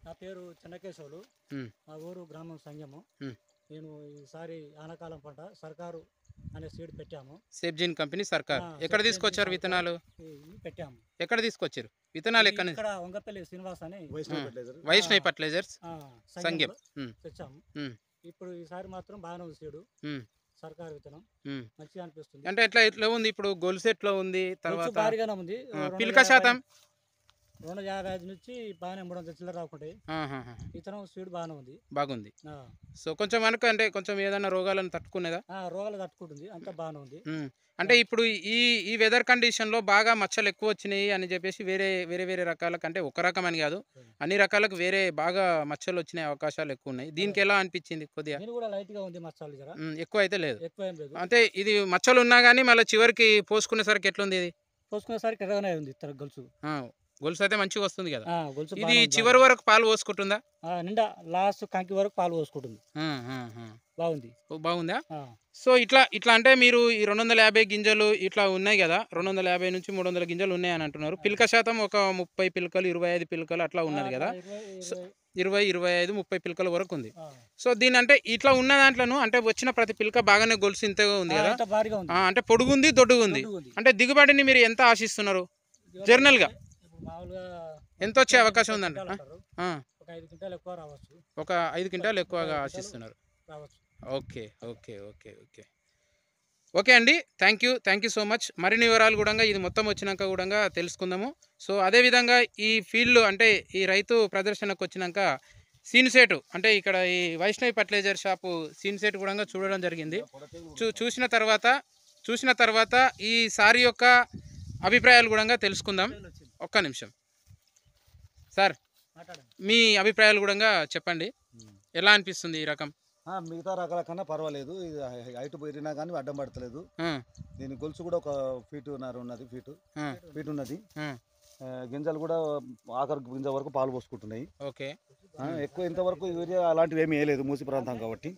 నా పేరు చెన్నకేశవులు. మా ఊరు గ్రామం సంగము. నేను ఈసారి ఆనకాలం పంట సర్కారు అనే సీడ్ పెట్టాము. సేబ్జిన్ కంపెనీ సర్కార్. ఎక్కడ తీసుకొచ్చారు విత్తనాలు? పెట్టాము. ఎక్కడ తీసుకొచ్చారు విత్తనాలు? ఇక్కడ వంగపల్లి శ్రీనివాస్ అని వైష్ణవి ఫర్టిలైజర్స్ సంగం తెచ్చాము. ఇప్పుడు ఈసారి మాత్రం బాగానే ఉంది సీడు. సర్కారు విత్తనం మంచిగా అనిపిస్తుంది. అంటే ఎట్లా ఉంది ఇప్పుడు? గొలుసు ఎట్లా ఉంది? తర్వాత భారీగానే ఉంది. పిల్క శాతం 255 నుంచి బాగానే 300 చిల్లర రాకుంటాయి. విత్తనం సీడ్ బాగానే ఉంది. బాగుంది. సో కొంచెం మనకు అంటే కొంచెం ఏదైనా రోగాలను తట్టుకునేదా? రోగాలు తట్టుకుంటుంది, అంత బాగానే ఉంది. అంటే ఇప్పుడు ఈ వెదర్ కండిషన్లో బాగా మచ్చలు ఎక్కువ వచ్చినాయి అని చెప్పేసి వేరే రకాలకు, అంటే ఒక రకం అని కాదు, అన్ని రకాలకు బాగా మచ్చలు వచ్చిన అవకాశాలు ఎక్కువ ఉన్నాయి. దీనికి ఎలా అనిపించింది? కొద్దిగా లైట్ గా ఉంది మచ్చలు, ఎక్కువ అయితే లేదు. అంటే ఇది మచ్చలు ఉన్నా కానీ మళ్ళీ చివరికి పోసుకునేసరికి ఎట్లుంది? ఇది పోసుకునేసరికి ఎర్రగానే ఉంది గొలుసు. గొలుసు అయితే మంచిగా వస్తుంది కదా. ఇది చివరి వరకు పాలు పోసుకుంటుందా? నిండా లాస్ట్ కంకి వరకు పాలు పోసుకుంటుంది. బాగుందా? సో ఇట్లా అంటే మీరు ఈ 250 గింజలు ఇట్లా ఉన్నాయి కదా, 250 నుంచి 300 గింజలు ఉన్నాయి అని అంటున్నారు. పిల్క శాతం ఒక 30 పిల్కలు 25 పిల్కలు అట్లా ఉన్నది కదా. 20, 25, 30 పిల్కల వరకు ఉంది. సో దీని అంటే ఇట్లా ఉన్న దాంట్లోను అంటే వచ్చిన ప్రతి పిల్క బాగానే గొలుసు ఇంతగా ఉంది కదా, అంటే పొడుగుంది, దొడ్డుగుంది. అంటే దిగుబడిని మీరు ఎంత ఆశిస్తున్నారు జర్నల్ గా? ఎంత వచ్చే అవకాశం ఉందండి? ఒక 5 క్వింటాలు ఎక్కువగా ఆశిస్తున్నారు. Okay okay okay okay okay అండి, థ్యాంక్ యూ సో మచ్. మరిన్ని వివరాలు కూడా ఇది మొత్తం వచ్చినాక కూడా తెలుసుకుందాము. సో అదేవిధంగా ఈ ఫీల్డ్ అంటే ఈ రైతు ప్రదర్శనకు వచ్చినాక సీన్సెట్ అంటే ఇక్కడ ఈ వైష్ణవి ఫర్టిలైజర్ షాపు సీన్సెట్ కూడా చూడడం జరిగింది. చూసిన తర్వాత ఈ సారి యొక్క అభిప్రాయాలు కూడా తెలుసుకుందాం. ఒక్క నిమిషం సార్, మీ అభిప్రాయాలు కూడా చెప్పండి. ఎలా అనిపిస్తుంది ఈ రకం? మిగతా రకాల కన్నా పర్వాలేదు. ఇది హైట్ పెరిగినా కానీ అడ్డం పడతలేదు. దీని గొలుసు కూడా ఒక ఫీటున్నర ఉన్నది. ఫీట్ ఉన్నది. గింజలు కూడా ఆఖరి గింజ వరకు పాలు పోసుకుంటున్నాయి. ఓకే. ఎక్కువ ఇంతవరకు యూరియా అలాంటివి ఏమీ వేయలేదు, మూసి ప్రాంతం కాబట్టి.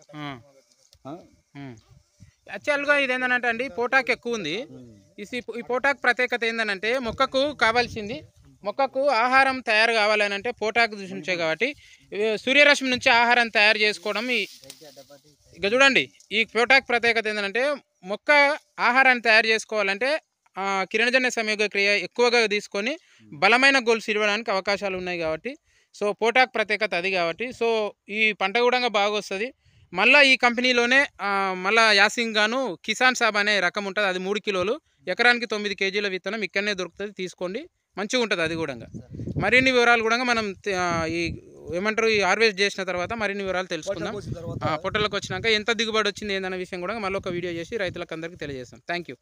యాక్చువల్గా ఇది ఏంటంటే అండి, పోటాక్ ఎక్కువ ఉంది. ఈ పోటాక్ ప్రత్యేకత ఏంటంటే మొక్కకు కావాల్సింది, మొక్కకు ఆహారం తయారు కావాలని అంటే పోటాక్ దూషించే కాబట్టి సూర్యరశ్మి నుంచి ఆహారం తయారు చేసుకోవడం. ఇక చూడండి, ఈ పోటాక్ ప్రత్యేకత ఏంటంటే మొక్క ఆహారాన్ని తయారు చేసుకోవాలంటే కిరణజన్య సంయోగ క్రియ ఎక్కువగా తీసుకొని బలమైన గొలుసు ఇవ్వడానికి అవకాశాలు ఉన్నాయి కాబట్టి, సో పోటాక్ ప్రత్యేకత అది కాబట్టి, సో ఈ పంట కూడా బాగా వస్తుంది. మళ్ళీ ఈ కంపెనీలోనే మళ్ళీ యాసింగ్ గాను కిసాన్ సాబ్ అనే రకం ఉంటుంది. అది 3 కిలోలు, ఎకరానికి 9 కేజీల విత్తనం ఇక్కడనే దొరుకుతుంది, తీసుకోండి, మంచిగా ఉంటుంది అది కూడా. మరిన్ని వివరాలు కూడా మనం ఈ ఏమంటారు ఈ హార్వెస్ట్ చేసిన తర్వాత మరిన్ని వివరాలు తెలుసుకుందాం. పొట్టలకు వచ్చినాక ఎంత దిగుబడి వచ్చింది ఏందన్న విషయం కూడా మళ్ళీ ఒక వీడియో చేసి రైతులకు అందరికీ తెలియజేస్తాం. Thank you.